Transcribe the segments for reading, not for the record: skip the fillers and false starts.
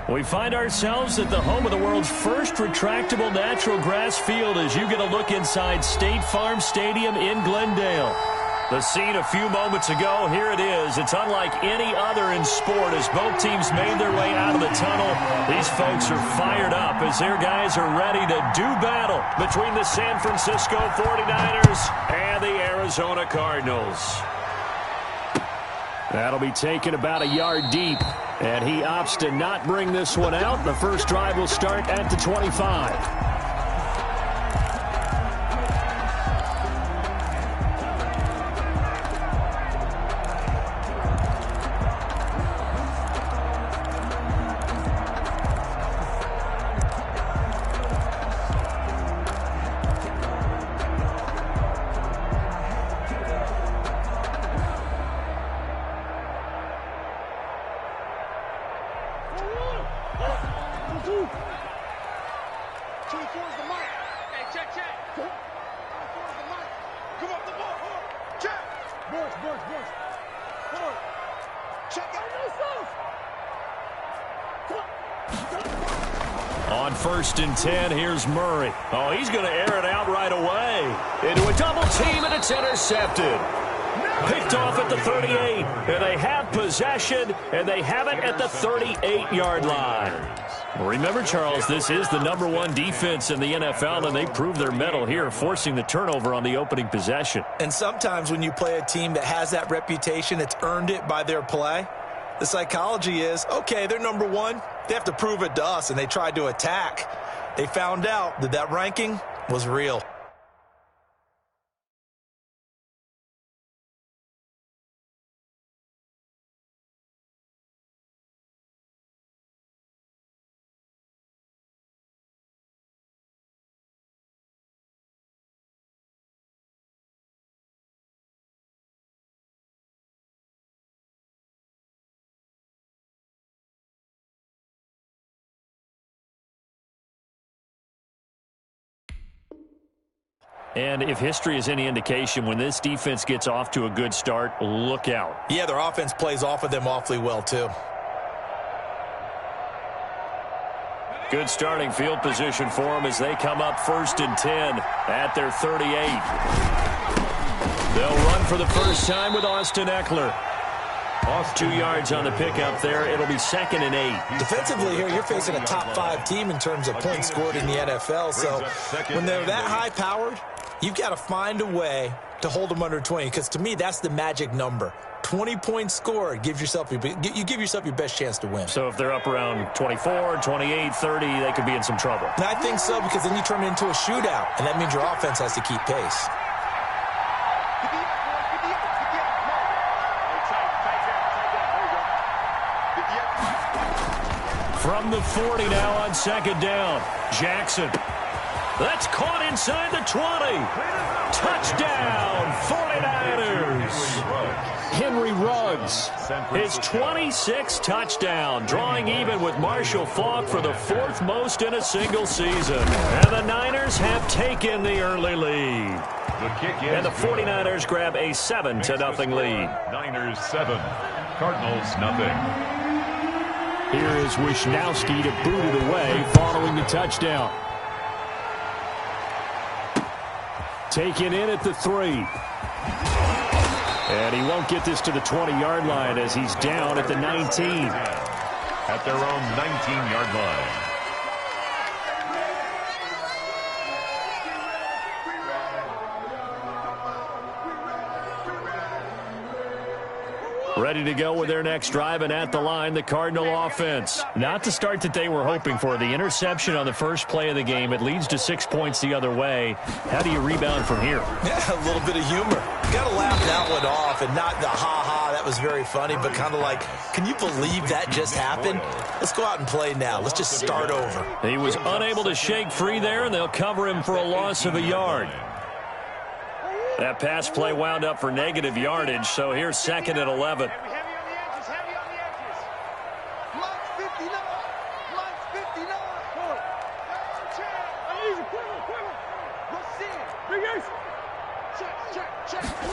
We find ourselves at the home of the world's first retractable natural grass field as you get a look inside State Farm Stadium in Glendale. The scene a few moments ago, here it is. It's unlike any other in sport as both teams made their way out of the tunnel. These folks are fired up as their guys are ready to do battle between the San Francisco 49ers and the Arizona Cardinals. That'll be taken about a yard deep, and he opts to not bring this one out. The first drive will start at the 25. On 1st and 10, here's Murray. Oh, he's going to air it out right away. Into a double team, and it's intercepted. Picked off at the 38, and they have possession, and they have it at the 38-yard line. Remember, Charles, this is the #1 defense in the NFL, and they proved their mettle here, forcing the turnover on the opening possession. And sometimes when you play a team that has that reputation, it's earned it by their play. The psychology is, okay, they're #1. They have to prove it to us, and they tried to attack. They found out that that ranking was real. And if history is any indication, when this defense gets off to a good start, look out. Yeah, their offense plays off of them awfully well, too. Good starting field position for them as they come up 1st and 10 at their 38. They'll run for the first time with Austin Eckler. 2 yards on the pickup there. It'll be 2nd and 8. Defensively here, you're facing a top-5 team in terms of points scored in the NFL. So when they're that high-powered, you've got to find a way to hold them under 20, because to me, that's the magic number. 20 points scored, you give yourself your best chance to win. So if they're up around 24, 28, 30, they could be in some trouble. And I think so, because then you turn it into a shootout, and that means your offense has to keep pace. From the 40 now on 2nd down. Jackson. That's caught inside the 20. Touchdown, 49ers. Henry Ruggs, his 26th touchdown, drawing even with Marshall Faulk for the 4th most in a single season. And the Niners have taken the early lead. And the 49ers grab a 7-0 lead. Niners 7, Cardinals nothing. Here is Wisnowski to boot it away following the touchdown. Taken in at the 3. And he won't get this to the 20-yard line as he's down at the 19. At their own 19-yard line. Ready to go with their next drive, and at the line, the Cardinal offense. Not the start that they were hoping for. The interception on the first play of the game. It leads to 6 points the other way. How do you rebound from here? Yeah, a little bit of humor. Got to laugh that one off, and not the ha-ha, that was very funny, but kind of like, can you believe that just happened? Let's go out and play now. Let's just start over. He was unable to shake free there, and they'll cover him for a loss of a yard. That pass play wound up for negative yardage, so here's 2nd and 11.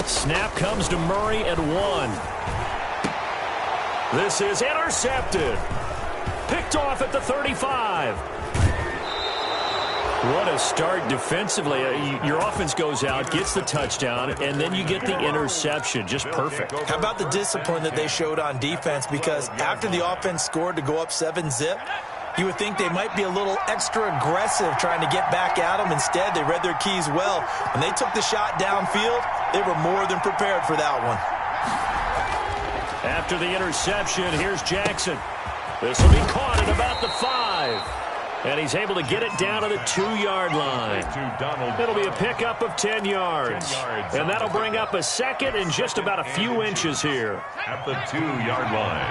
Snap comes to Murray at 1. This is intercepted. Picked picked off at the 35. What a start defensively. Your offense goes out, gets the touchdown, and then you get the interception. Just perfect. How about the discipline that they showed on defense? Because after the offense scored to go up 7-zip, you would think they might be a little extra aggressive trying to get back at them. Instead, they read their keys well. When they took the shot downfield, they were more than prepared for that one. After the interception, here's Jackson. This will be caught at about the 5. And he's able to get it down to the 2-yard line. It'll be a pickup of 10 yards. And that'll bring up a second and just about a few inches here. At the 2-yard line.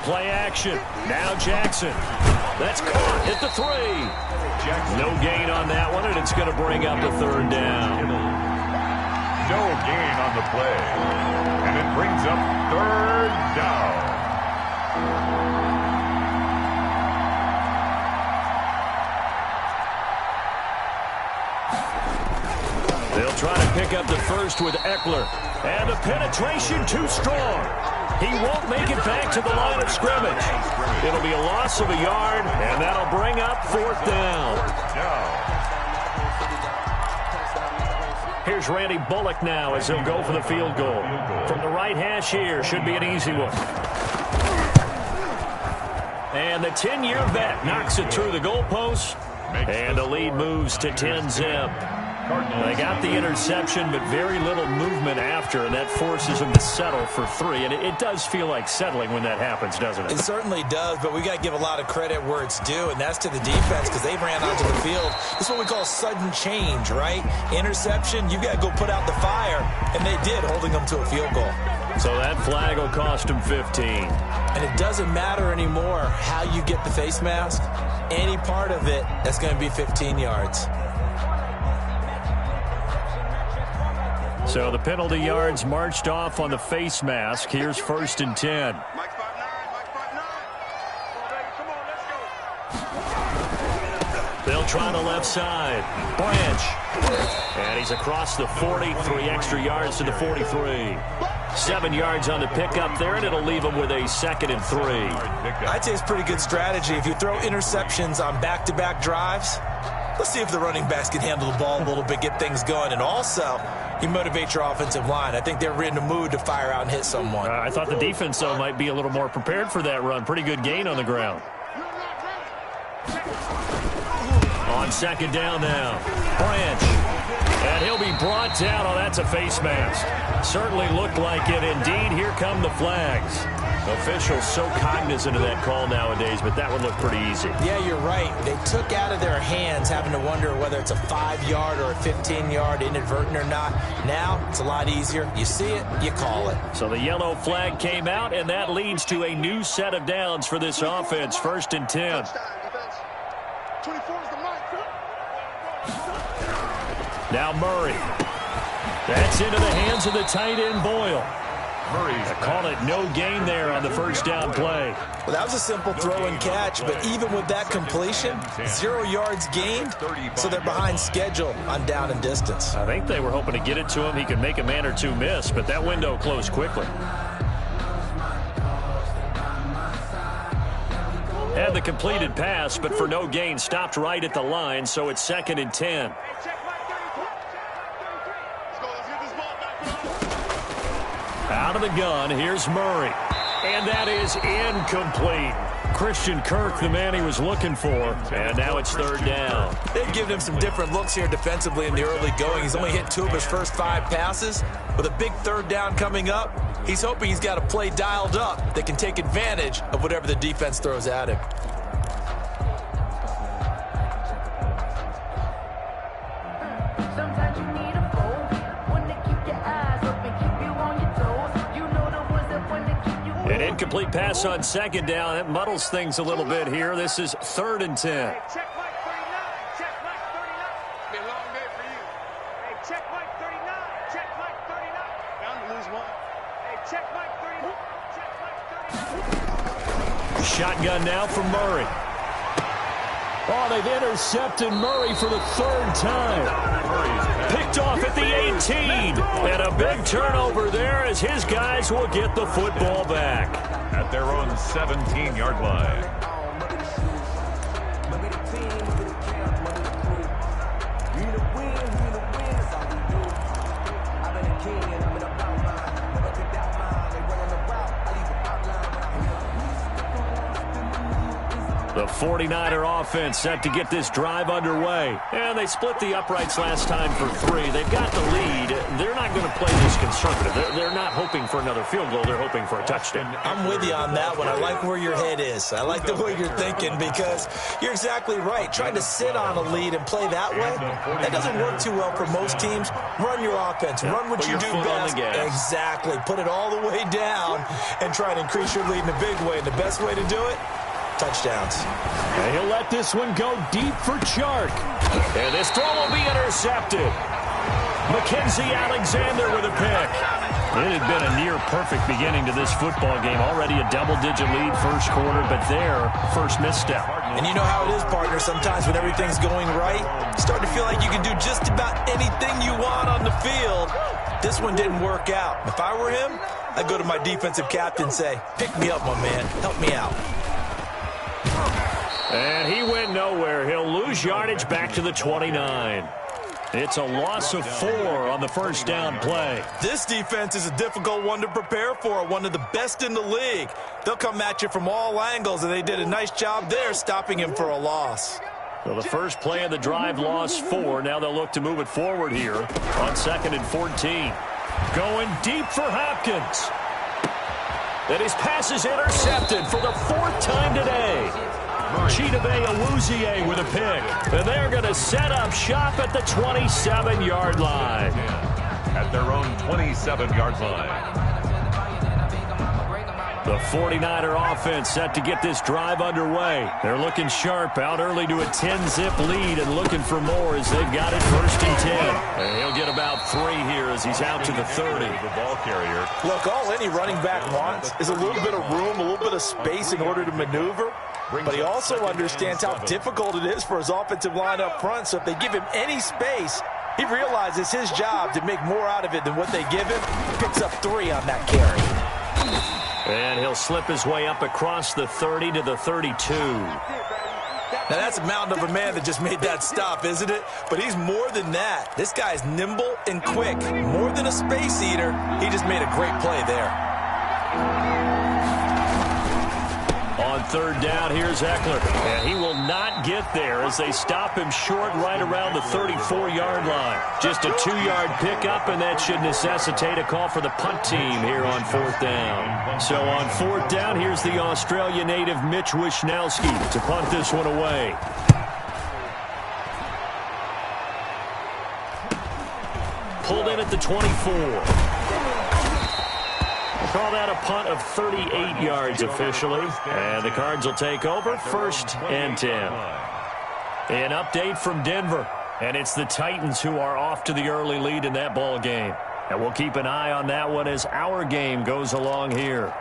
Play action. Now Jackson. That's caught at the 3. No gain on that one, and it's going to bring up a 3rd down. No gain on the play. And it brings up 3rd down. They'll try to pick up the first with Eckler. And the penetration too strong. He won't make it back to the line of scrimmage. It'll be a loss of a yard, and that'll bring up 4th down. Here's Randy Bullock now as he'll go for the field goal. From the right hash here, should be an easy one. And the 10-year vet knocks it through the goalpost, and the lead moves to 10-zip. They got the interception, but very little movement after, and that forces them to settle for 3. And it does feel like settling when that happens, doesn't it? It certainly does, but we got to give a lot of credit where it's due, and that's to the defense because they ran onto the field. This is what we call sudden change, right? Interception, you got to go put out the fire, and they did, holding them to a field goal. So that flag will cost them 15. And it doesn't matter anymore how you get the face mask. Any part of it, that's going to be 15 yards. So the penalty yards marched off on the face mask. Here's 1st and 10. They'll try the left side. Branch. And he's across the 40, 3 extra yards to the 43. 7 yards on the pickup there, and it'll leave them with a 2nd and 3. I'd say it's pretty good strategy. If you throw interceptions on back-to-back drives, let's see if the running backs can handle the ball a little bit, get things going. And also, you motivate your offensive line. I think they're in the mood to fire out and hit someone. I thought the defense, though, might be a little more prepared for that run. Pretty good gain on the ground. On 2nd down now. Branch. And he'll be brought down. Oh, that's a face mask. Certainly looked like it. Indeed, here come the flags. Officials so cognizant of that call nowadays, but that would look pretty easy. Yeah, you're right. They took out of their hands having to wonder whether it's a 5-yard or a 15-yard inadvertent or not. Now, it's a lot easier. You see it, you call it. So the yellow flag came out, and that leads to a new set of downs for this offense. 1st and 10. Now Murray. That's into the hands of the tight end Boyle. They call it no gain there on the 1st down play. Well, that was a simple throw and catch, but even with that completion, 0 yards gained, so they're behind schedule on down and distance. I think they were hoping to get it to him. He could make a man or two miss, but that window closed quickly. And the completed pass, but for no gain, stopped right at the line, so it's 2nd and 10. Out of the gun, here's Murray. And that is incomplete. Christian Kirk, the man he was looking for. And now it's 3rd down. They've given him some different looks here defensively in the early going. He's only hit 2 of his first 5 passes. With a big 3rd down coming up, he's hoping he's got a play dialed up that can take advantage of whatever the defense throws at him. An incomplete pass on 2nd down. That muddles things a little bit here. This is 3rd and 10. Hey, check Mike 39. Check Mike 39. Be a long day for you. Hey, check Mike 39. Check Mike 39. Bound to lose one. Hey, check Mike 39. Check Mike 39. Shotgun now from Murray. Oh, they've intercepted Murray for the 3rd time. Picked off at the 18. And a big turnover there as his guys will get the football back. At their own 17-yard line. The 49er offense set to get this drive underway. And they split the uprights last time for 3. They've got the lead. They're not going to play this conservative. They're not hoping for another field goal. They're hoping for a touchdown. I'm with you on that one. I like where your head is. I like the way you're thinking because you're exactly right. Trying to sit on a lead and play that way, that doesn't work too well for most teams. Run your offense. Run what you do best. Exactly. Put it all the way down and try to increase your lead in a big way. And the best way to do it, touchdowns. And he'll let this one go deep for Chark. And this throw will be intercepted. Mackenzie Alexander with a pick. It had been a near-perfect beginning to this football game. Already a double-digit lead first quarter, but their first misstep. And you know how it is, partner. Sometimes when everything's going right, you start to feel like you can do just about anything you want on the field. This one didn't work out. If I were him, I'd go to my defensive captain and say, pick me up, my man. Help me out. And he went nowhere. He'll lose yardage back to the 29. It's a loss of 4 on the first down play. This defense is a difficult one to prepare for, one of the best in the league. They'll come at you from all angles, and they did a nice job there stopping him for a loss. Well, the first play of the drive lost 4. Now they'll look to move it forward here on 2nd and 14. Going deep for Hopkins. And his pass is intercepted for the 4th time today. Chidobe Awuzie with a pick. And they're going to set up shop at the 27-yard line. At their own 27-yard line. The 49er offense set to get this drive underway. They're looking sharp, out early to a 10-zip lead and looking for more as they've got it 1st and 10. And he'll get about 3 here as he's out to the 30. The ball carrier. Look, all any running back wants is a little bit of room, a little bit of space in order to maneuver. But he also understands how difficult it is for his offensive line up front. So if they give him any space, he realizes his job to make more out of it than what they give him. Picks up 3 on that carry. And he'll slip his way up across the 30 to the 32. Now, that's a mountain of a man that just made that stop, isn't it? But he's more than that. This guy's nimble and quick. More than a space eater, he just made a great play there. On 3rd down, here's Eckler. And he will not get there as they stop him short right around the 34-yard line. Just a 2-yard pickup, and that should necessitate a call for the punt team here on 4th down. So on 4th down, here's the Australia native Mitch Wishnowsky to punt this one away. Pulled in at the 24. Call that a punt of 38 yards officially. And the Cards will take over 1st and 10. An update from Denver. And it's the Titans who are off to the early lead in that ball game. And we'll keep an eye on that one as our game goes along here.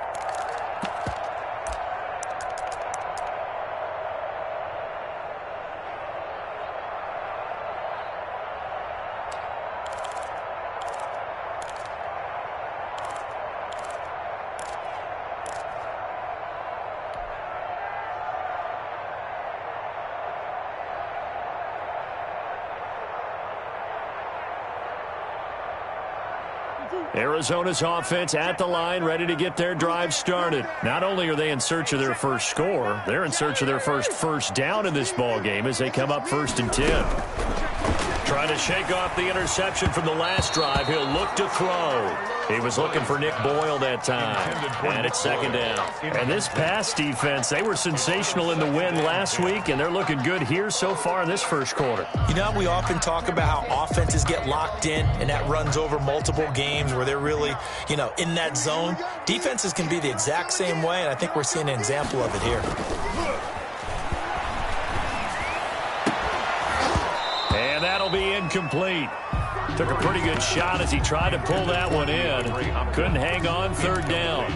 Arizona's offense at the line, ready to get their drive started. Not only are they in search of their first score, they're in search of their first down in this ball game as they come up 1st and 10. Trying to shake off the interception from the last drive. He'll look to throw. He was looking for Nick Boyle that time. And it's 2nd down. And this pass defense, they were sensational in the win last week, and they're looking good here so far in this first quarter. You know, we often talk about how offenses get locked in, and that runs over multiple games where they're really, in that zone. Defenses can be the exact same way, and I think we're seeing an example of it here. And that'll be incomplete. Took a pretty good shot as he tried to pull that one in. Couldn't hang on 3rd down.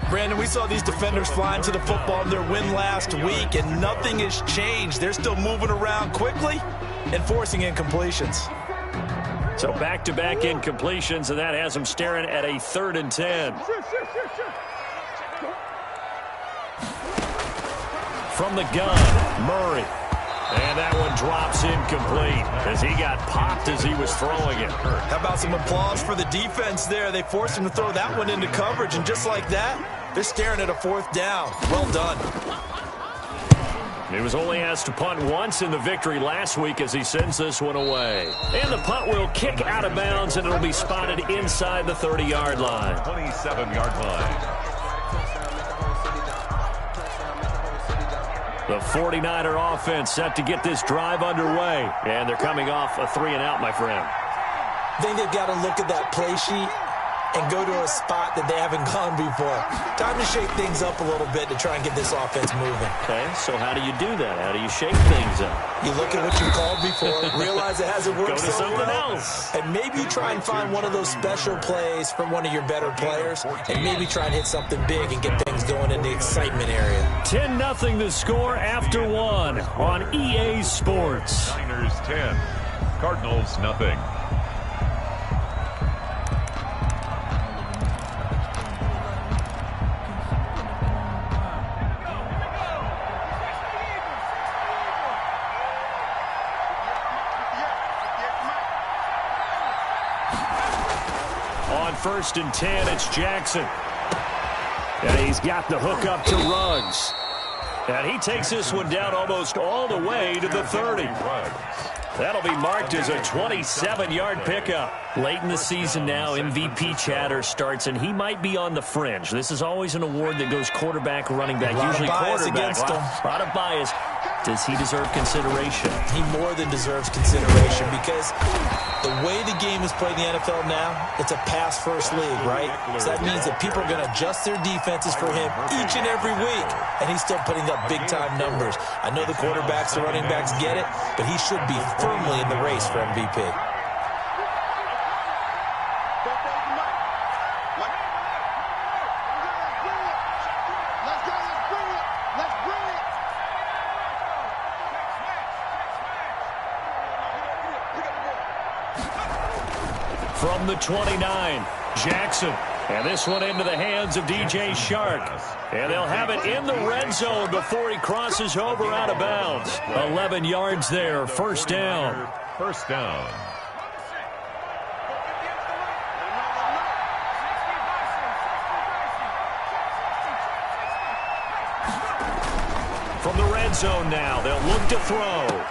Brandon, we saw these defenders flying to the football in their win last week, and nothing has changed. They're still moving around quickly and forcing incompletions. So back-to-back incompletions, and that has him staring at a 3rd and 10. From the gun, Murray. And that one drops incomplete as he got popped as he was throwing it. How about some applause for the defense there? They forced him to throw that one into coverage, and just like that, they're staring at a 4th down. Well done. He was only asked to punt once in the victory last week as he sends this one away. And the punt will kick out of bounds, and it'll be spotted inside the 30-yard line. 27-yard line. The 49er offense set to get this drive underway. And they're coming off a 3-and-out, my friend. I think they've got to look at that play sheet and go to a spot that they haven't gone before. Time to shake things up a little bit to try and get this offense moving. Okay, so how do you do that? How do you shake things up? You look at what you called before, realize it hasn't worked Go to so something well, else. and maybe try and find one of those special plays from one of your better players, and maybe try and hit something big and get things going in the excitement area. 10-0 the score after 1 on EA Sports. Niners 10, Cardinals nothing. On 1st and 10, it's Jackson. And he's got the hook up to Ruggs. And he takes this one down almost all the way to the 30. That'll be marked as a 27-yard pickup. Late in the season now, MVP chatter starts, and he might be on the fringe. This is always an award that goes quarterback, running back, usually quarterback. A lot of bias. Does he deserve consideration? He more than deserves consideration because the way the game is played in the NFL now, it's a pass-first league, right? So that means that people are going to adjust their defenses for him each and every week, and he's still putting up big-time numbers. I know the quarterbacks, the running backs get it, but he should be firmly in the race for MVP. From the 29, Jackson. And this one into the hands of DJ Shark. And they'll have it in the red zone before he crosses over out of bounds. 11 yards there, 1st down. 1st down. From the red zone now, they'll look to throw.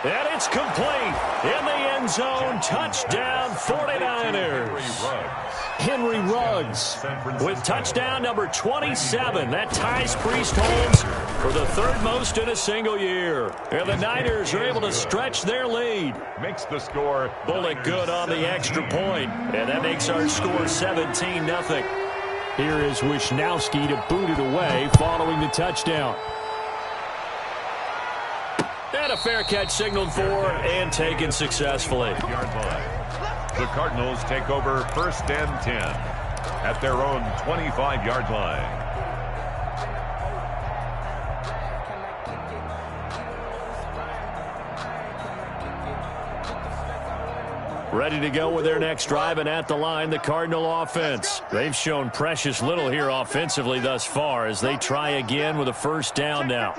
And it's complete. In the end zone, touchdown 49ers. Henry Ruggs with touchdown number 27. That ties Priest Holmes for the 3rd most in a single year. And the Niners are able to stretch their lead. Makes the score. Bullet good on the extra point. And that makes our score 17-0. Here is Wisnowski to boot it away following the touchdown. And a fair catch signaled for and taken successfully. The Cardinals take over 1st and 10 at their own 25-yard line. Ready to go with their next drive, and at the line, the Cardinal offense. They've shown precious little here offensively thus far as they try again with a 1st down now.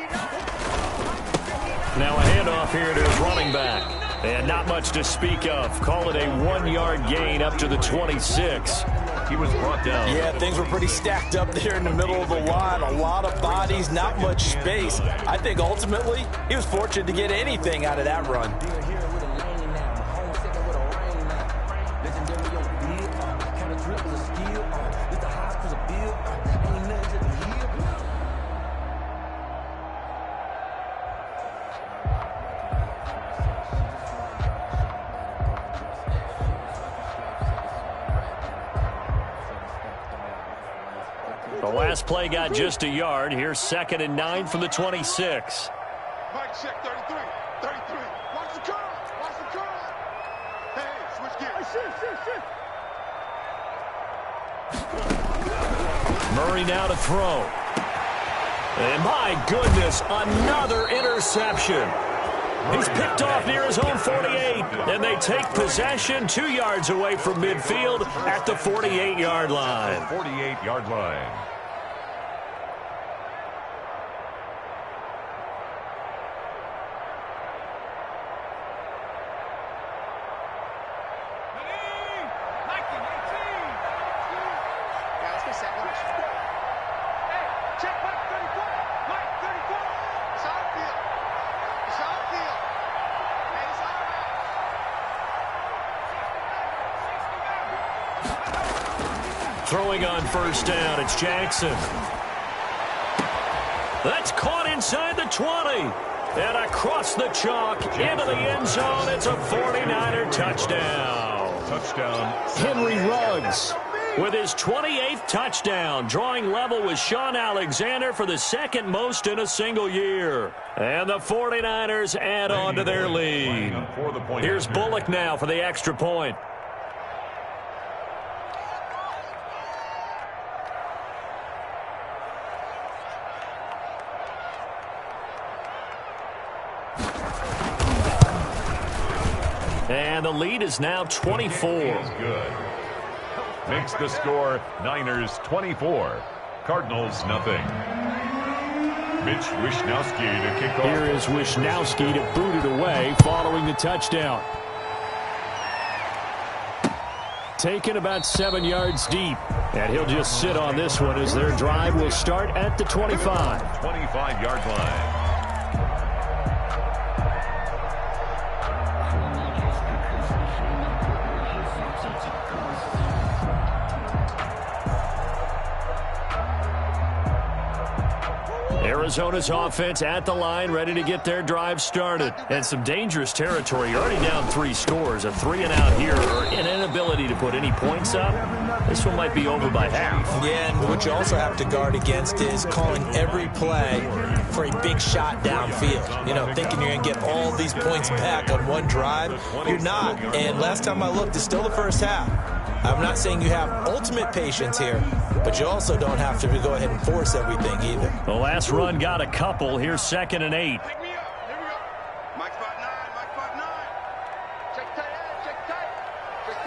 Now a handoff here to his running back. And not much to speak of. Call it a 1-yard gain up to the 26. He was brought down. Yeah, things were pretty stacked up there in the middle of the line. A lot of bodies, not much space. I think ultimately he was fortunate to get anything out of that run. The last play got just a yard. Here's 2nd and 9 from the 26. Mike, check 33. 33. Watch the curl. Watch the curl. Hey, switch gears. Murray now to throw. And my goodness, another interception. He's picked off near his own 48, and they take possession 2 yards away from midfield at the 48-yard line. 48-yard line. Throwing on first down, it's Jackson. That's caught inside the 20. And across the chalk into the end zone. It's a 49er touchdown. Touchdown. Henry Ruggs with his 28th touchdown, drawing level with Sean Alexander for the second most in a single year. And the 49ers add on to their lead. Here's Bullock now for the extra point. And the lead is now 24. Is good. Makes the score Niners 24, Cardinals nothing. Mitch Wishnowsky to kick off. Here is Wishnowsky to boot it away following the touchdown. Taken about 7 yards deep. And he'll just sit on this one as their drive will start at the 25. 25-yard line. Arizona's offense at the line, ready to get their drive started. And some dangerous territory. You're already down 3 scores. A 3-and-out here, or an inability to put any points up. This one might be over by half. Yeah, and what you also have to guard against is calling every play for a big shot downfield. You know, thinking you're going to get all these points back on one drive. You're not. And last time I looked, it's still the first half. I'm not saying you have ultimate patience here, but you also don't have to go ahead and force everything either. The last run got a couple. Here's 2nd and 8. Pick me up. Here we go. Mike spot 9. Mike spot 9. Check tight. Check tight. Check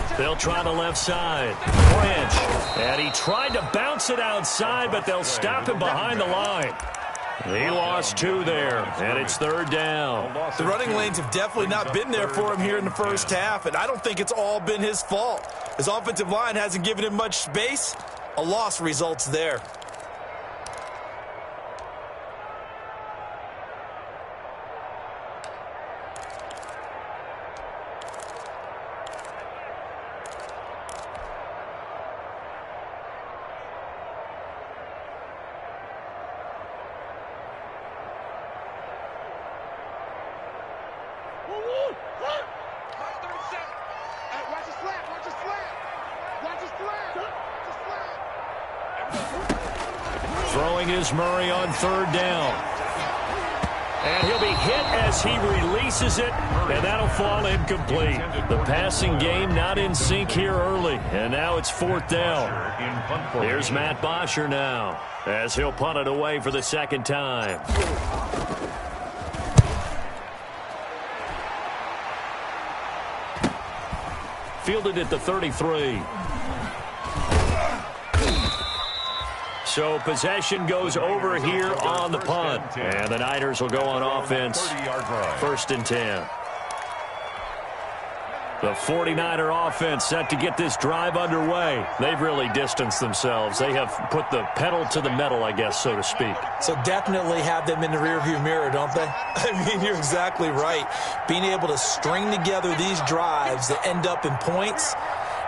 tight. They'll try the left side. Branch. And he tried to bounce it outside, but they'll stop him behind the line. He lost 2 there, and it's 3rd down. The running lanes have definitely not been there for him here in the first half, and I don't think it's all been his fault. His offensive line hasn't given him much space. A loss results there. Throwing is Murray on 3rd down. And he'll be hit as he releases it, and that'll fall incomplete. The passing game not in sync here early, and now it's 4th down. Here's Matt Bosher now, as he'll punt it away for the 2nd time. Fielded at the 33. So possession goes over here on the punt. And the Niners will go on offense. 1st and 10. The 49er offense set to get this drive underway. They've really distanced themselves. They have put the pedal to the metal, I guess, so to speak. So definitely have them in the rearview mirror, don't they? I mean, you're exactly right. Being able to string together these drives that end up in points,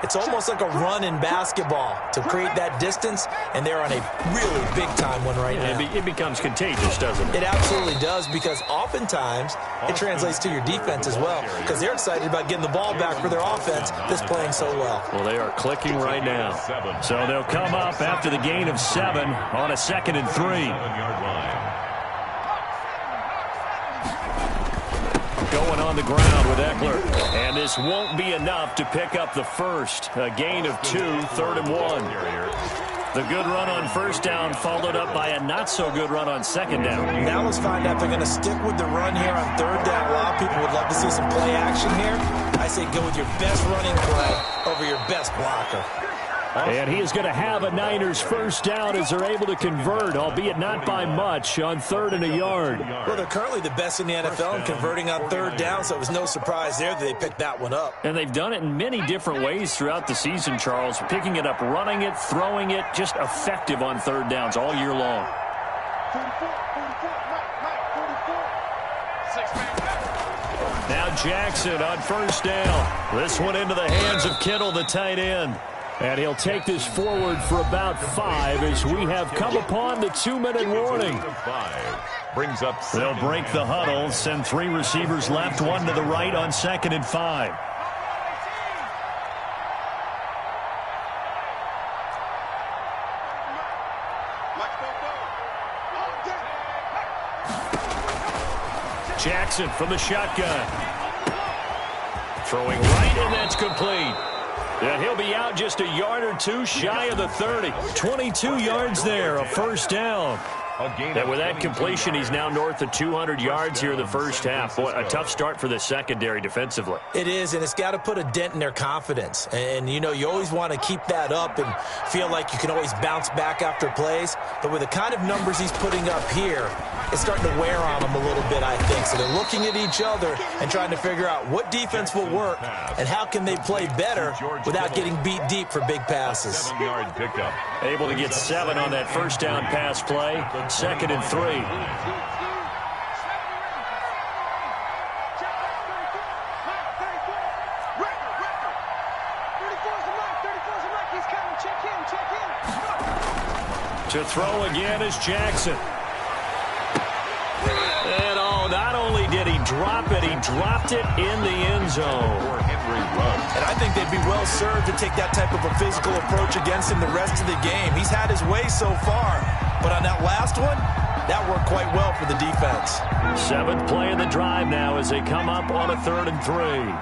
it's almost like a run in basketball to create that distance, and they're on a really big-time one right now. It becomes contagious, doesn't it? It absolutely does, because oftentimes it translates to your defense as well, because they're excited about getting the ball back for their offense that's playing so well. Well, they are clicking right now. So they'll come up after the gain of 7 on a 2nd and 3. Going on the ground with Eckler. And this won't be enough to pick up the first. A gain of 2, 3rd and 1. The good run on first down followed up by a not-so-good run on second down. Now let's find out if they're going to stick with the run here on third down. A lot of people would love to see some play action here. I say go with your best running play over your best blocker. And he is going to have a Niners first down as they're able to convert, albeit not by much, on 3rd and a yard. Well, they're currently the best in the NFL in converting on third down, so it was no surprise there that they picked that one up. And they've done it in many different ways throughout the season, Charles. Picking it up, running it, throwing it, just effective on third downs all year long. Now Jackson on first down. This one into the hands of Kittle, the tight end. And he'll take this forward for about 5 as we have come upon the 2-minute warning. Brings up. They'll break the huddle, send 3 receivers left, 1 to the right on 2nd and 5. Jackson from the shotgun. Throwing right, and that's complete. And he'll be out just a yard or 2 shy of the 30. 22 yards there, a first down. And with that completion, he's now north of 200 yards here in the first half. Boy, a tough start for the secondary defensively. It is, and it's got to put a dent in their confidence. And, you know, you always want to keep that up and feel like you can always bounce back after plays. But with the kind of numbers he's putting up here, it's starting to wear on them a little bit, I think. So they're looking at each other and trying to figure out what defense will work and how can they play better without getting beat deep for big passes. 7 yard pickup. Able to get 7 on that first down pass play. 2nd and 3. To throw again is Jackson. And not only did he drop it, he dropped it in the end zone. And I think they'd be well served to take that type of a physical approach against him the rest of the game. He's had his way so far, but on that last one, that worked quite well for the defense. 7th play of the drive now as they come up on a 3rd and 3.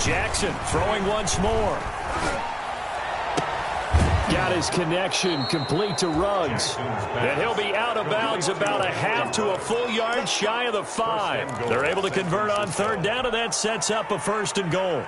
Jackson throwing once more. Got his connection complete to Ruggs. And he'll be out of bounds about a half to a full yard shy of the 5. They're able to convert on 3rd down, and that sets up a 1st and goal.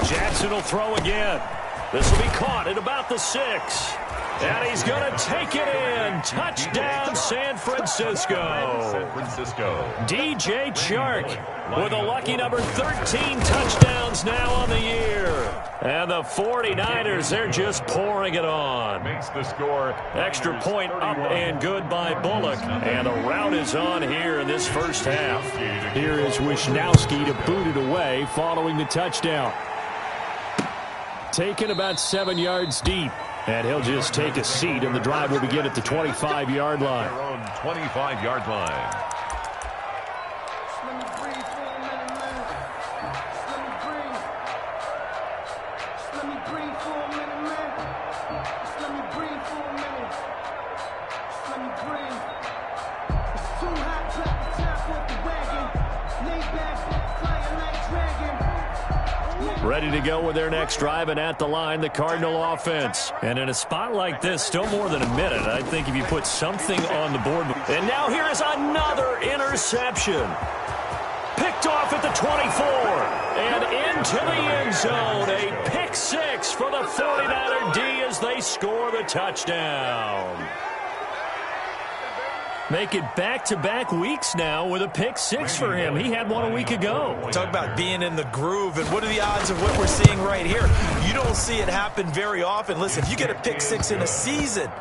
Jackson will throw again. This will be caught at about the 6. And he's going to take it in. Touchdown, San Francisco. DJ Chark with a lucky number 13 touchdowns now on the year. And the 49ers, they're just pouring it on. Makes the score. Extra point up and good by Bullock. And the rout is on here in this first half. Here is Wisnowski to boot it away following the touchdown. Taken about 7 yards deep. And he'll just take a seat, and the drive will begin at the 25-yard line. Their own 25-yard line. Ready to go with their next drive, and at the line, the Cardinal offense. And in a spot like this, still more than a minute, I think if you put something on the board. And now here is another interception. Picked off at the 24 and into the end zone. A pick 6 for the 49er D as they score the touchdown. Make it back-to-back weeks now with a pick 6 for him. He had one a week ago. Talk about being in the groove, and what are the odds of what we're seeing right here? You don't see it happen very often. Listen, if you get a pick 6 in a season,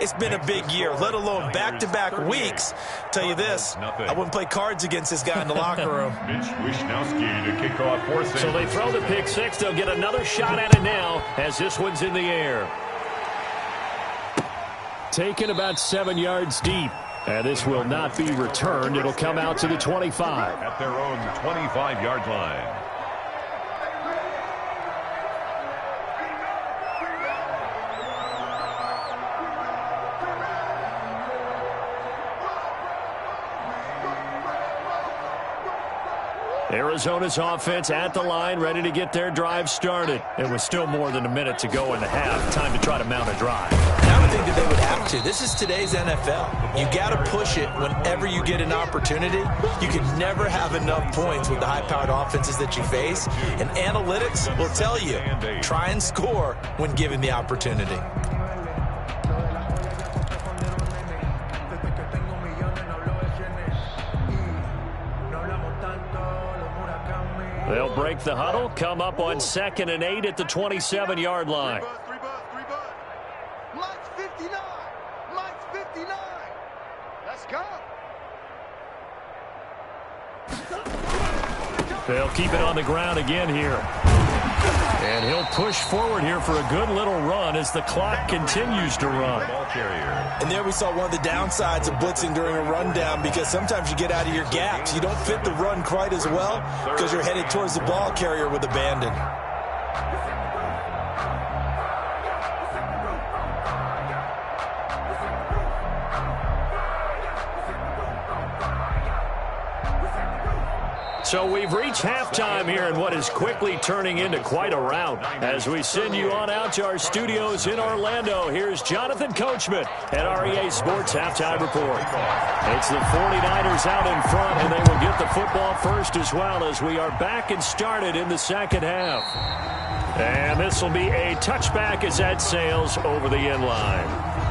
it's been a big year, let alone back-to-back weeks. Tell you this, I wouldn't play cards against this guy in the locker room. Mitch Wishnowski to kick off for St. So they throw the pick six. They'll get another shot at it now as this one's in the air. Taken about 7 yards deep. And this will not be returned. It'll come out to the 25. At their own 25-yard line. Arizona's offense at the line, ready to get their drive started. It was still more than a minute to go in the half. Time to try to mount a drive. I would think that they would have to. This is today's NFL. You got to push it whenever you get an opportunity. You can never have enough points with the high-powered offenses that you face. And analytics will tell you, try and score when given the opportunity. They'll break the huddle, come up on 2nd and 8 at the 27-yard line. Mike's 59. Mike's 59. Let's go. They'll keep it on the ground again here. And he'll push forward here for a good little run as the clock continues to run. Ball carrier. And there we saw one of the downsides of blitzing during a rundown, because sometimes you get out of your gaps. You don't fit the run quite as well because you're headed towards the ball carrier with abandon. So we've reached halftime here in what is quickly turning into quite a rout. As we send you on out to our studios in Orlando, here's Jonathan Coachman at REA Sports Halftime Report. It's the 49ers out in front, and they will get the football first as well as we are back and started in the second half. And this will be a touchback as that sails over the end line.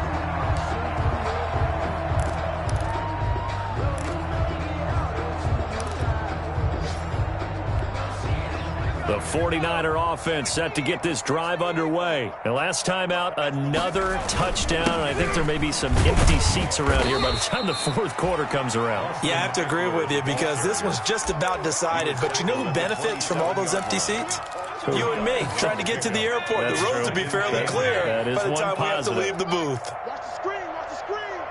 The 49er offense set to get this drive underway. And last time out, another touchdown. And I think there may be some empty seats around here by the time the fourth quarter comes around. Yeah, I have to agree with you because this one's just about decided. But you know who benefits from all those empty seats? You and me, trying to get to the airport. That's the roads true. will be fairly clear that is by the one time we have to positive. leave the booth. Watch the screen. Watch the screen.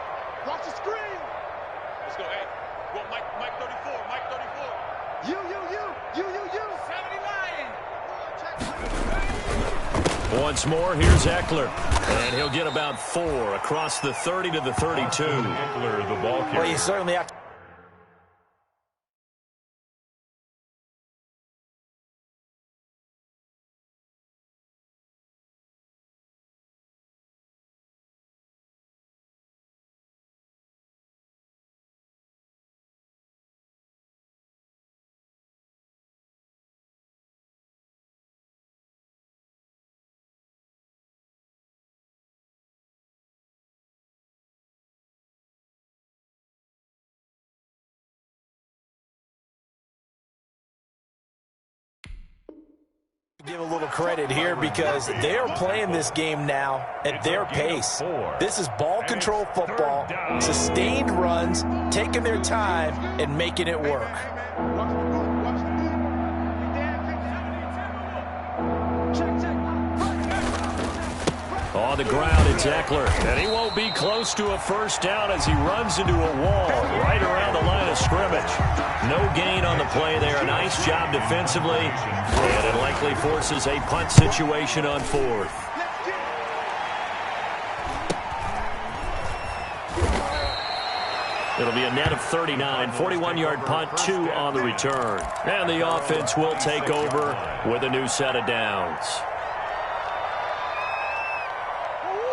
Watch the screen. Let's go. Hey, go Mike 34. Mike 34. You. 79. Once more, here's Eckler. And he'll get about 4 across the 30 to the 32. Eckler, the ball carrier. Well, you certainly have to. Give a little credit here because they are playing this game now at their pace. This is ball control football, sustained runs, taking their time and making it work. On the ground, it's Eckler. And he won't be close to a first down as he runs into a wall right around the line of scrimmage. No gain on the play there. A nice job defensively. And it likely forces a punt situation on 4th. It'll be a net of 39, 41-yard punt, 2 on the return. And the offense will take over with a new set of downs.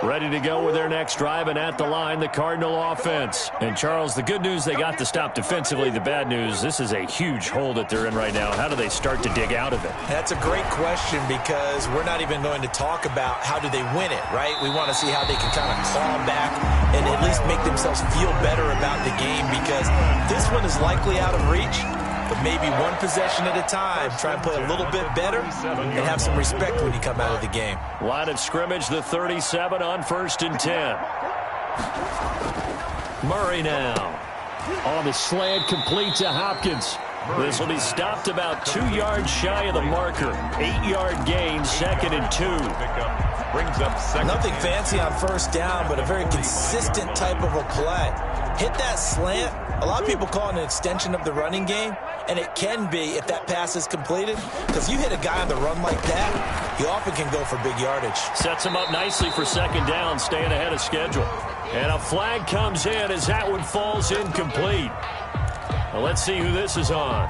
Ready to go with their next drive, and at the line, the Cardinal offense. And, Charles, the good news, they got the stop defensively. The bad news, this is a huge hole that they're in right now. How do they start to dig out of it? That's a great question because we're not even going to talk about how do they win it, right? We want to see how they can kind of claw back and at least make themselves feel better about the game because this one is likely out of reach. But maybe one possession at a time. Try and play a little bit better and have some respect when you come out of the game. Line of scrimmage, the 37 on 1st and 10. Murray now. On the slant, complete to Hopkins. This will be stopped about 2 yards shy of the marker. 8-yard gain, 2nd and 2. Brings up second. Nothing fancy on first down, but a very consistent type of a play. Hit that slant. A lot of people call it an extension of the running game, and it can be if that pass is completed, because you hit a guy on the run like that, he often can go for big yardage. Sets him up nicely for 2nd down, staying ahead of schedule. And a flag comes in as that one falls incomplete. Well, let's see who this is on.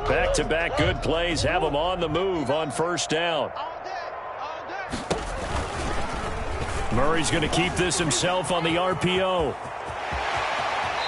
Back-to-back good plays have them on the move on first down. Murray's going to keep this himself on the RPO.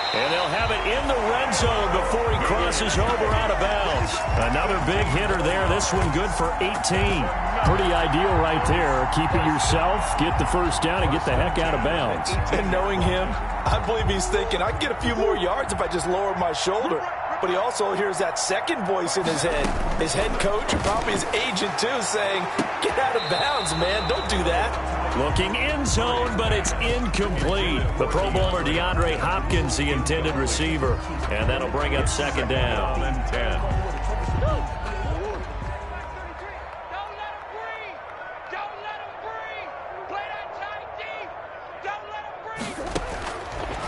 And they'll have it in the red zone before he crosses over out of bounds. Another big hitter there. This one good for 18. Pretty ideal right there. Keep it yourself, get the first down, and get the heck out of bounds. And knowing him, I believe he's thinking, I can get a few more yards if I just lower my shoulder. But he also hears that second voice in his head. His head coach and probably his agent, too, saying, get out of bounds, man. Don't do that. Looking in zone, but it's incomplete. The Pro Bowler DeAndre Hopkins, the intended receiver. And that'll bring up 2nd down. And 10.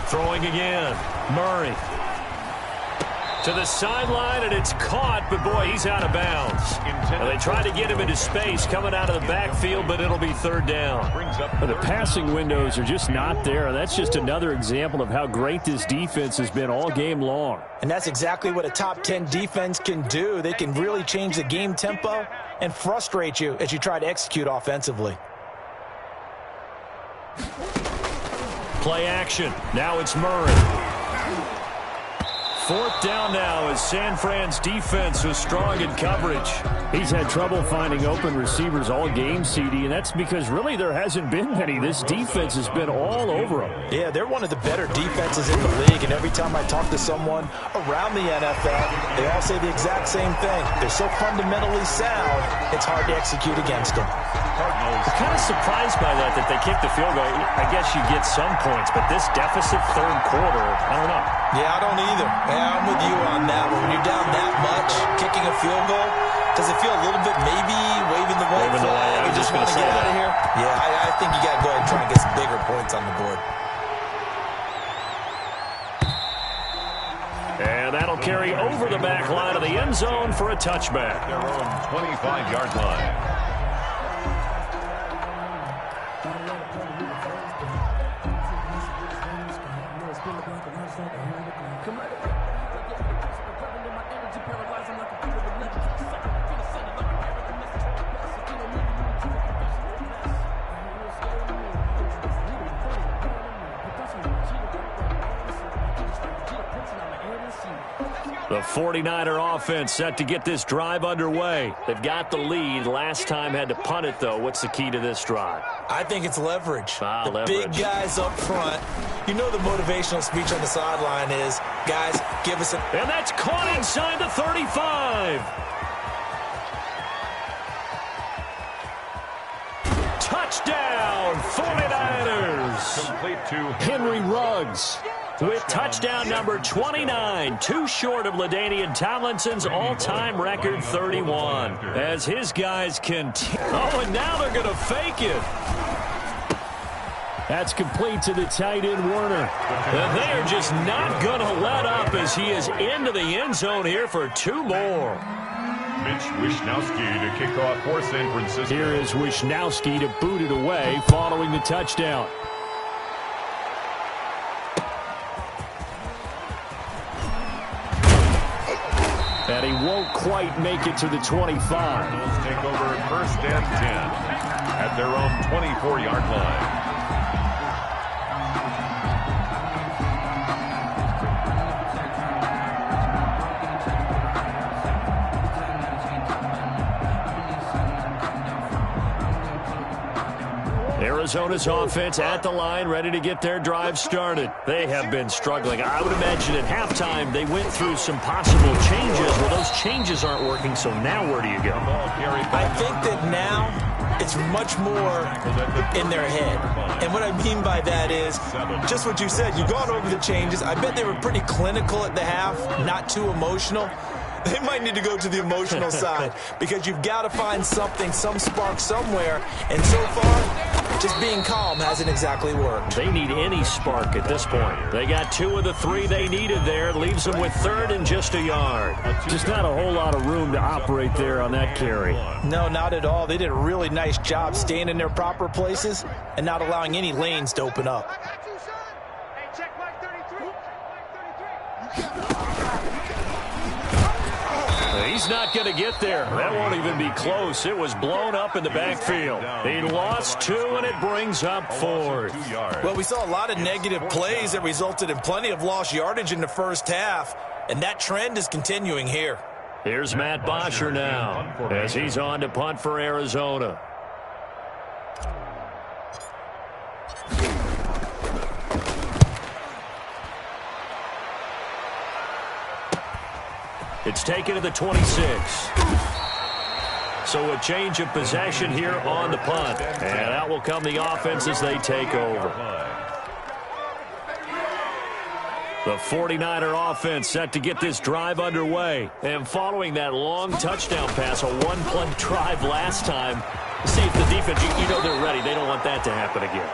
Throwing again. Murray. To the sideline, and it's caught, but boy, he's out of bounds. And they tried to get him into space coming out of the backfield, but it'll be 3rd down. The passing windows are just not there. That's just another example of how great this defense has been all game long. And that's exactly what a top 10 defense can do. They can really change the game tempo and frustrate you as you try to execute offensively. Play action. Now it's Murray. 4th down now as San Fran's defense is strong in coverage. He's had trouble finding open receivers all game, CD, and that's because really there hasn't been many. This defense has been all over them. Yeah, they're one of the better defenses in the league, and every time I talk to someone around the NFL, they all say the exact same thing. They're so fundamentally sound, it's hard to execute against them. I'm kind of surprised by that they kicked the field goal. I guess you get some points, but this deficit 3rd quarter, I don't know. Yeah, I don't either. Yeah, I'm with you on that. When you're down that much, kicking a field goal, does it feel a little bit maybe waving the white flag? You just want to get out of here? Yeah, I think you got to go ahead and try and get some bigger points on the board. And that'll carry over the back line of the end zone for a touchback. Their own 25-yard line. The 49er offense set to get this drive underway. They've got the lead. Last time had to punt it, though. What's the key to this drive? I think it's leverage. Leverage. Big guys up front. You know the motivational speech on the sideline is, guys, give us a... And that's caught inside the 35. Touchdown, 49ers. Complete to Henry Ruggs with touchdown number 29, too short of LaDainian Tomlinson's all-time record 31. As his guys continue. Oh, and now they're going to fake it. That's complete to the tight end, Warner. And they are just not going to let up as he is into the end zone here for 2 more. Mitch Wishnowsky to kick off for San Francisco. Here is Wishnowsky to boot it away following the touchdown. And he won't quite make it to the 25. Cardinals take over 1st and 10 at their own 24-yard line. Arizona's offense at the line, ready to get their drive started. They have been struggling. I would imagine at halftime they went through some possible changes. Were those changes aren't working, so now where do you go? I think that now it's much more in their head. And what I mean by that is just what you said. You've gone over the changes. I bet they were pretty clinical at the half, not too emotional. They might need to go to the emotional side because you've got to find something, some spark somewhere. And so far, just being calm hasn't exactly worked. They need any spark at this point. They got 2 of the 3 they needed there. Leaves them with 3rd and just a yard. Just not a whole lot of room to operate there on that carry. No, not at all. They did a really nice job staying in their proper places and not allowing any lanes to open up. I got you, son. Hey, check Mike 33. Check Mike 33. He's not going to get there. That won't even be close. It was blown up in the backfield. He lost 2, and it brings up 4th. Well, we saw a lot of negative plays that resulted in plenty of lost yardage in the first half, and that trend is continuing here. Here's Matt Bosher now as he's on to punt for Arizona. It's taken to the 26. So a change of possession here on the punt. And out will come the offense as they take over. The 49er offense set to get this drive underway. And following that long touchdown pass, a one-play drive last time, see if the defense, you know they're ready. They don't want that to happen again.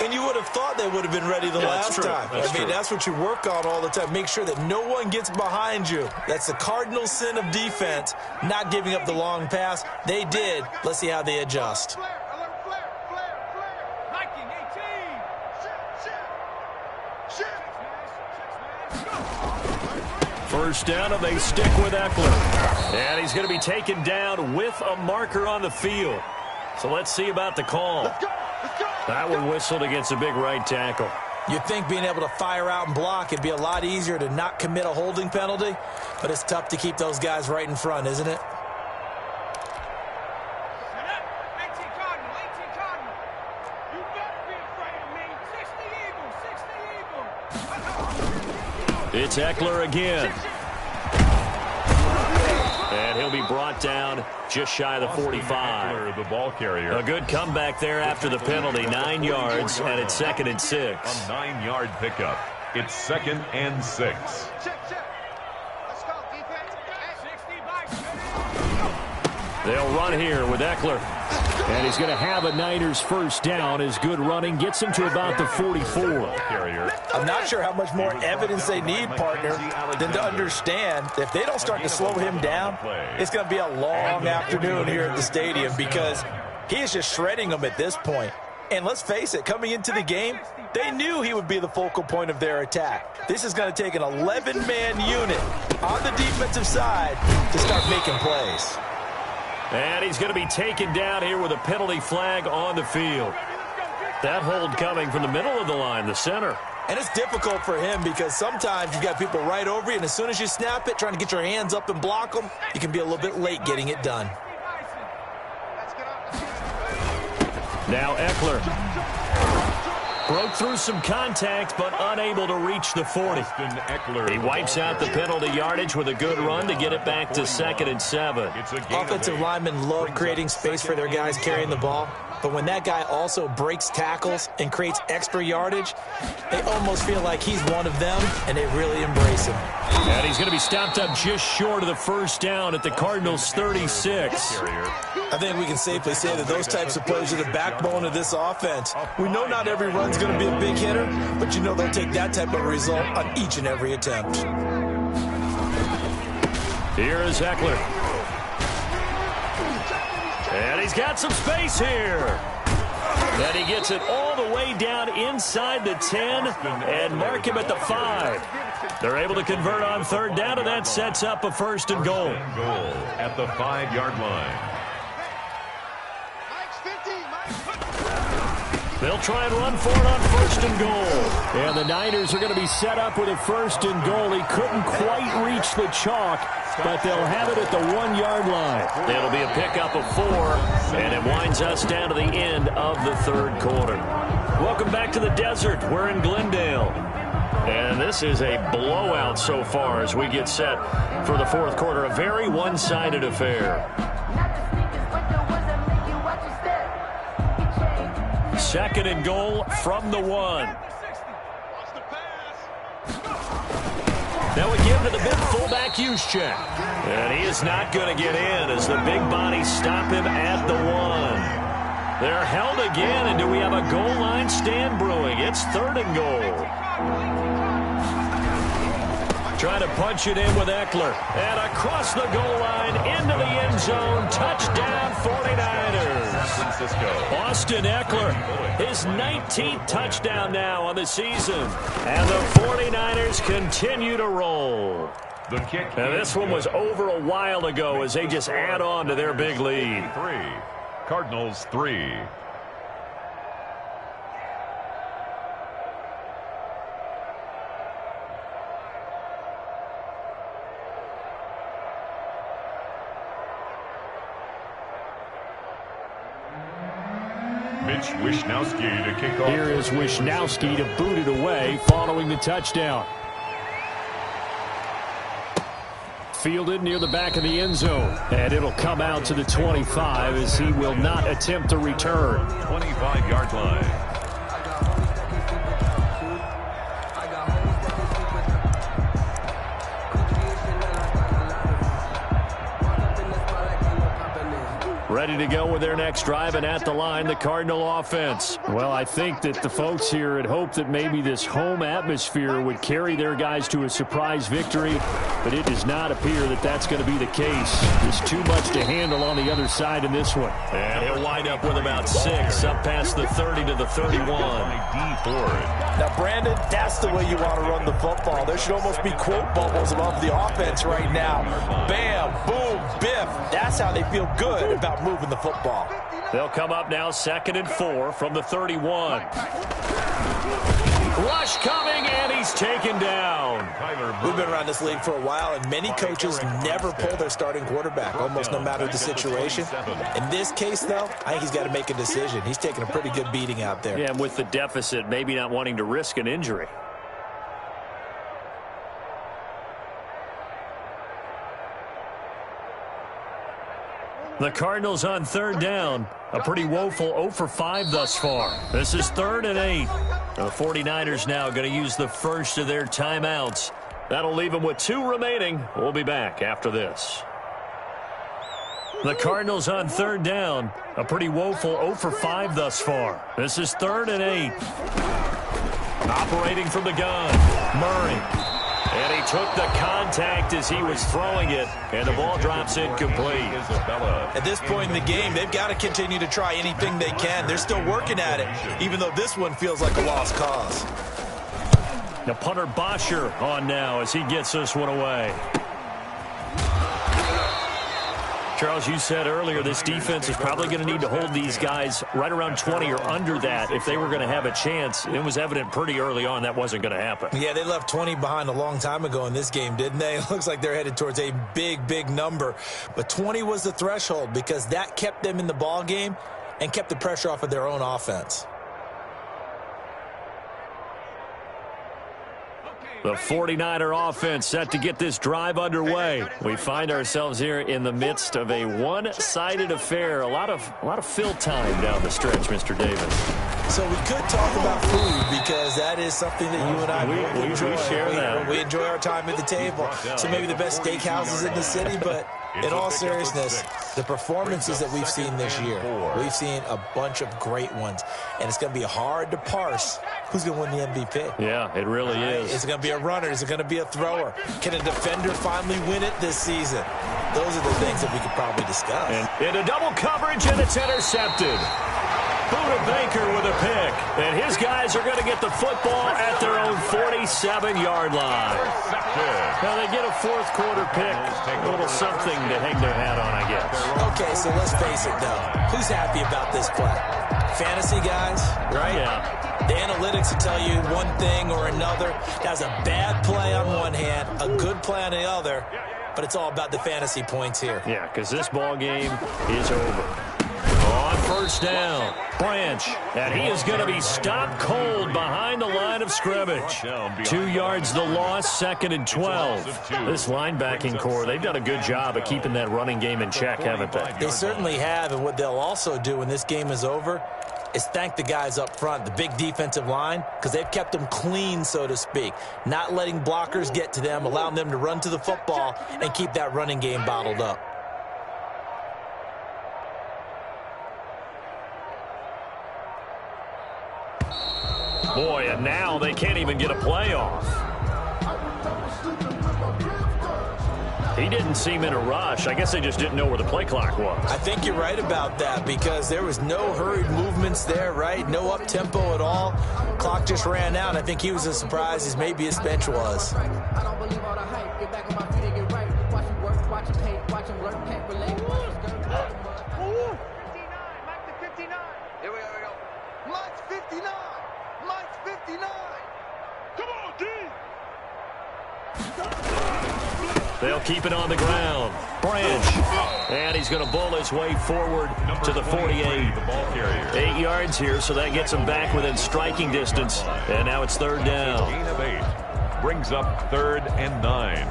And you would have thought they would have been ready the last time. I mean, that's what you work on all the time. Make sure that no one gets behind you. That's the cardinal sin of defense, not giving up the long pass. They did. Let's see how they adjust. First down, and they stick with Eckler. And he's going to be taken down with a marker on the field. So let's see about the call. That one whistled against a big right tackle. You'd think being able to fire out and block, it'd be a lot easier to not commit a holding penalty, but it's tough to keep those guys right in front, isn't it? It's Eckler again. And he'll be brought down just shy of the 45. The ball carrier. A good comeback there after the penalty. 9 yards, and it's 2nd and 6. A 9-yard pickup. It's 2nd and 6. Let's go, defense. 60 They'll run here with Eckler. And he's going to have a Niners first down. His good running gets him to about the 44. I'm not sure how much more evidence they need, partner, than to understand that if they don't start to slow him down, it's going to be a long afternoon here at the stadium because he is just shredding them at this point. And let's face it, coming into the game, they knew he would be the focal point of their attack. This is going to take an 11-man unit on the defensive side to start making plays. And he's going to be taken down here with a penalty flag on the field. That hold coming from the middle of the line, the center. And it's difficult for him because sometimes you've got people right over you, and as soon as you snap it, trying to get your hands up and block them, you can be a little bit late getting it done. Now Eckler. Broke through some contact, but unable to reach the 40. He wipes out the penalty yardage with a good run to get it back to 2nd and 7. Offensive linemen love creating space for their guys carrying the ball, but when that guy also breaks tackles and creates extra yardage, they almost feel like he's one of them, and they really embrace him. And he's going to be stopped up just short of the first down at the Cardinals' 36. I think we can safely say that those types of plays are the backbone of this offense. We know not every run's going to be a big hitter, but you know they'll take that type of result on each and every attempt. Here is Eckler. And he's got some space here. And he gets it all the way down inside the 10 and mark him at the 5. They're able to convert on 3rd down, and that sets up a 1st and goal. Goal at the 5-yard line. They'll try and run for it on 1st and goal. And the Niners are going to be set up with a 1st and goal. He couldn't quite reach the chalk, but they'll have it at the 1-yard line. It'll be a pickup of 4, and it winds us down to the end of the 3rd quarter. Welcome back to the desert. We're in Glendale. And this is a blowout so far as we get set for the fourth quarter. A very one-sided affair. Second and goal from the 1. Now we give to the big fullback Juszczyk. And he is not going to get in as the big bodies stop him at the 1. They're held again, and do we have a goal line stand brewing? It's third and goal. Trying to punch it in with Eckler. And across the goal line, into the end zone. Touchdown, 49ers. Austin Eckler, his 19th touchdown now on the season. And the 49ers continue to roll. The kick. And this one was over a while ago as they just add on to their big lead. 3. Cardinals 3. Mitch Wishnowsky to kick off. Here is Wishnowsky to boot it away following the touchdown. Fielded near the back of the end zone. And it'll come out to the 25 as he will not attempt to return. 25-yard line. Ready to go with their next drive, and at the line, the Cardinal offense. Well, I think that the folks here had hoped that maybe this home atmosphere would carry their guys to a surprise victory, but it does not appear that that's going to be the case. There's too much to handle on the other side in this one. And he'll wind up with about 6 up past the 30 to the 31. Now, Brandon, that's the way you want to run the football. There should almost be quote bubbles above the offense right now. Bam, boom, biff. That's how they feel good about moving the football. They'll come up now 2nd and 4 from the 31. Rush coming, and he's taken down. We've been around this league for a while, and many coaches never pull their starting quarterback, almost no matter the situation. In this case, though, I think he's got to make a decision. He's taking a pretty good beating out there. Yeah, and with the deficit, maybe not wanting to risk an injury. The Cardinals on 3rd down. A pretty woeful 0 for 5 thus far. This is 3rd and 8. The 49ers now going to use the first of their timeouts. That'll leave them with 2 remaining. We'll be back after this. The Cardinals on 3rd down. A pretty woeful 0 for 5 thus far. This is 3rd and 8. Operating from the gun, Murray. And he took the contact as he was throwing it, and the ball drops incomplete. At this point in the game, they've got to continue to try anything they can. They're still working at it, even though this one feels like a lost cause. The punter Bosher on now as he gets this one away. Charles, you said earlier this defense is probably going to need to hold these guys right around 20 or under that if they were going to have a chance. It was evident pretty early on that wasn't going to happen. Yeah, they left 20 behind a long time ago in this game, didn't they? It looks like they're headed towards a big, big number. But 20 was the threshold because that kept them in the ball game and kept the pressure off of their own offense. The 49er offense set to get this drive underway. We find ourselves here in the midst of a one-sided affair. A lot of fill time down the stretch, Mr. Davis. So we could talk about food because that is something that you and I enjoy. We share that. We enjoy our time at the table. So maybe the best steakhouses in the city, but in all seriousness, the performances that we've seen this year, we've seen a bunch of great ones, and it's going to be hard to parse who's going to win the MVP. Yeah, it really is. Is it going to be a runner? Is it going to be a thrower? Can a defender finally win it this season? Those are the things that we could probably discuss. And into double coverage, and it's intercepted. Buda Baker with a pick, and his guys are going to get the football at their own 47-yard line. Now they get a fourth quarter pick, a little something to hang their hat on, I guess. Okay, so let's face it, though. Who's happy about this play? Fantasy guys, right? Yeah. The analytics will tell you one thing or another. That's a bad play on one hand, a good play on the other, but it's all about the fantasy points here. Yeah, because this ball game is over. On first down, Branch, and he is going to be stopped cold behind the line of scrimmage. 2 yards the loss, 2nd and 12. This linebacking core, they've done a good job of keeping that running game in check, haven't they? They certainly have, and what they'll also do when this game is over is thank the guys up front, the big defensive line, because they've kept them clean, so to speak, not letting blockers get to them, allowing them to run to the football and keep that running game bottled up. Boy, and now they can't even get a play off. He didn't seem in a rush. I guess they just didn't know where the play clock was. I think you're right about that because there was no hurried movements there, right? No up-tempo at all. Clock just ran out. I think he was as surprised as maybe his bench was. I don't believe all the hype. Get back on my feet and get right. Watch him work, watch him hate, watch him work, can't relate. 59, Mike to 59. Here we go. Mike's 59. Mike's 59. Come on, D. They'll keep it on the ground. Branch. And he's going to bull his way forward to the 48. 8 yards here, so that gets him back within striking distance. And now it's 3rd down. Gain of 8. Brings up 3rd and 9.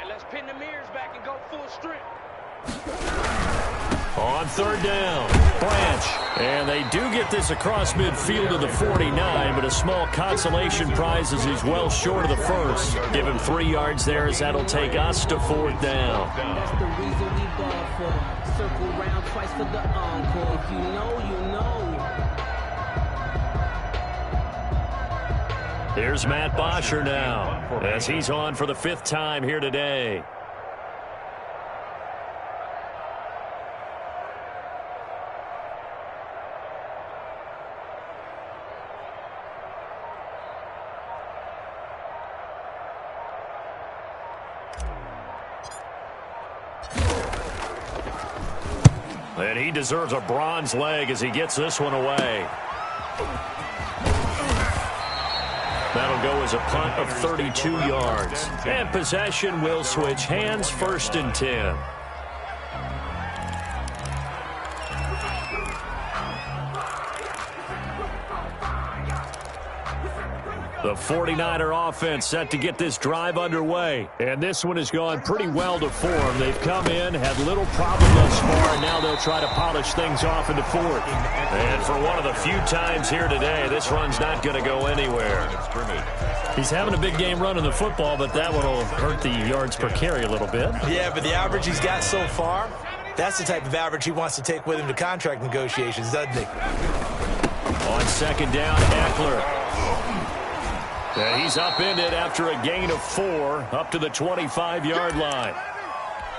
And let's pin the mirrors back and go full strength. On 3rd down, Branch. And they do get this across midfield to the 49, but a small consolation prize as he's well short of the first. Give him 3 yards there as that'll take us to 4th down. That's the reason we ball for. Circle round twice for the encore. If you know, you know. Here's Matt Bosher now as he's on for the 5th time here today. And he deserves a bronze leg as he gets this one away. That'll go as a punt of 32 yards. And possession will switch hands, 1st and 10. The 49er offense set to get this drive underway. And this one has gone pretty well to form. They've come in, had little problem thus far, and now they'll try to polish things off into 4th. And for one of the few times here today, this run's not going to go anywhere. He's having a big game running the football, but that one will hurt the yards per carry a little bit. Yeah, but the average he's got so far, that's the type of average he wants to take with him to contract negotiations, doesn't he? On 2nd down, Eckler. And he's upended after a gain of 4 up to the 25-yard line.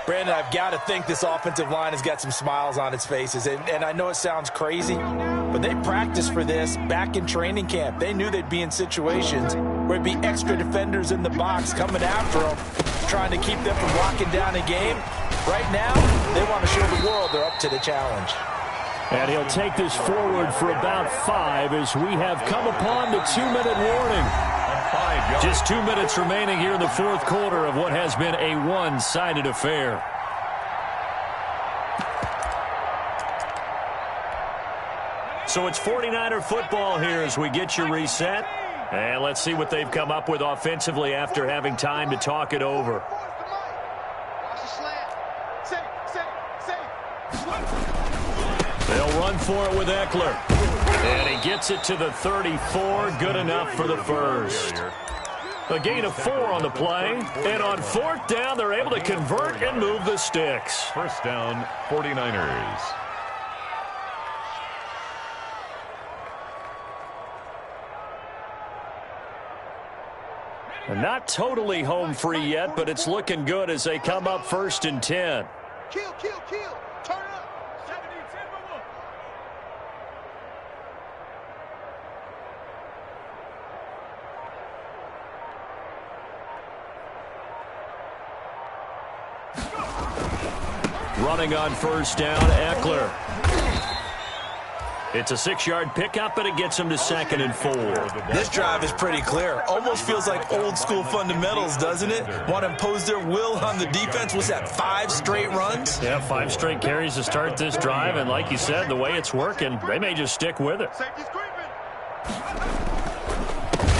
Brandon, I've got to think this offensive line has got some smiles on its faces. And I know it sounds crazy, but they practiced for this back in training camp. They knew they'd be in situations where it'd be extra defenders in the box coming after them, trying to keep them from locking down a game. Right now, they want to show the world they're up to the challenge. And he'll take this forward for about 5 as we have come upon the 2-minute warning. Just 2 minutes remaining here in the 4th quarter of what has been a one-sided affair. So it's 49er football here as we get you reset. And let's see what they've come up with offensively after having time to talk it over. They'll run for it with Eckler. And he gets it to the 34. Good enough for the first. A gain of 4 on the play. And on 4th down, they're able to convert and move the sticks. 1st down, 49ers. Not totally home free yet, but it's looking good as they come up 1st and 10. Kill. Turn up. 17, 10, Running on 1st down, Eckler. It's a 6-yard pickup, and it gets him to 2nd and 4. This drive is pretty clear. Almost feels like old school fundamentals, doesn't it? Want to impose their will on the defense. What's that, 5 straight runs? Yeah, 5 straight carries to start this drive, and like you said, the way it's working, they may just stick with it.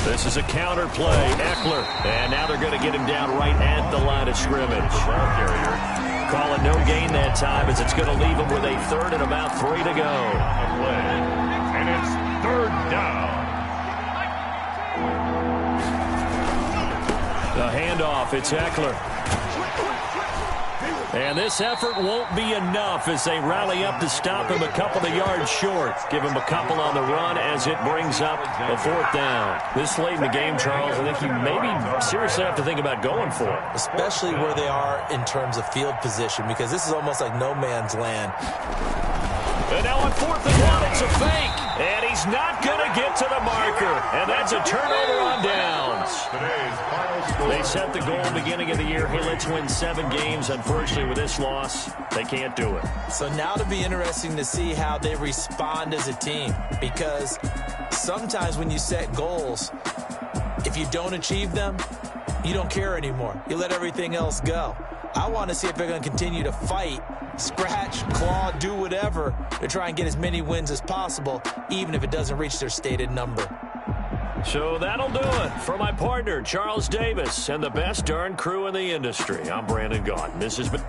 This is a counter play, Eckler, and now they're going to get him down right at the line of scrimmage. Call it no gain that time as it's going to leave him with a 3rd and about 3 to go. And it's 3rd down. The handoff, it's Eckler. And this effort won't be enough as they rally up to stop him a couple of yards short. Give him a couple on the run as it brings up a 4th down. This late in the game, Charles, I think you maybe seriously have to think about going for it. Especially where they are in terms of field position, because this is almost like no man's land. And now on 4th and 1, it's a fake. And he's not going to get to the marker. And that's a turnover on downs. They set the goal beginning of the year. Hey, let's win 7 games. Unfortunately, with this loss, they can't do it. So now it'll be interesting to see how they respond as a team. Because sometimes when you set goals, if you don't achieve them, you don't care anymore. You let everything else go. I want to see if they're going to continue to fight, scratch, claw, do whatever to try and get as many wins as possible, even if it doesn't reach their stated number. So that'll do it for my partner, Charles Davis, and the best darn crew in the industry. I'm Brandon Gaudin. This has been...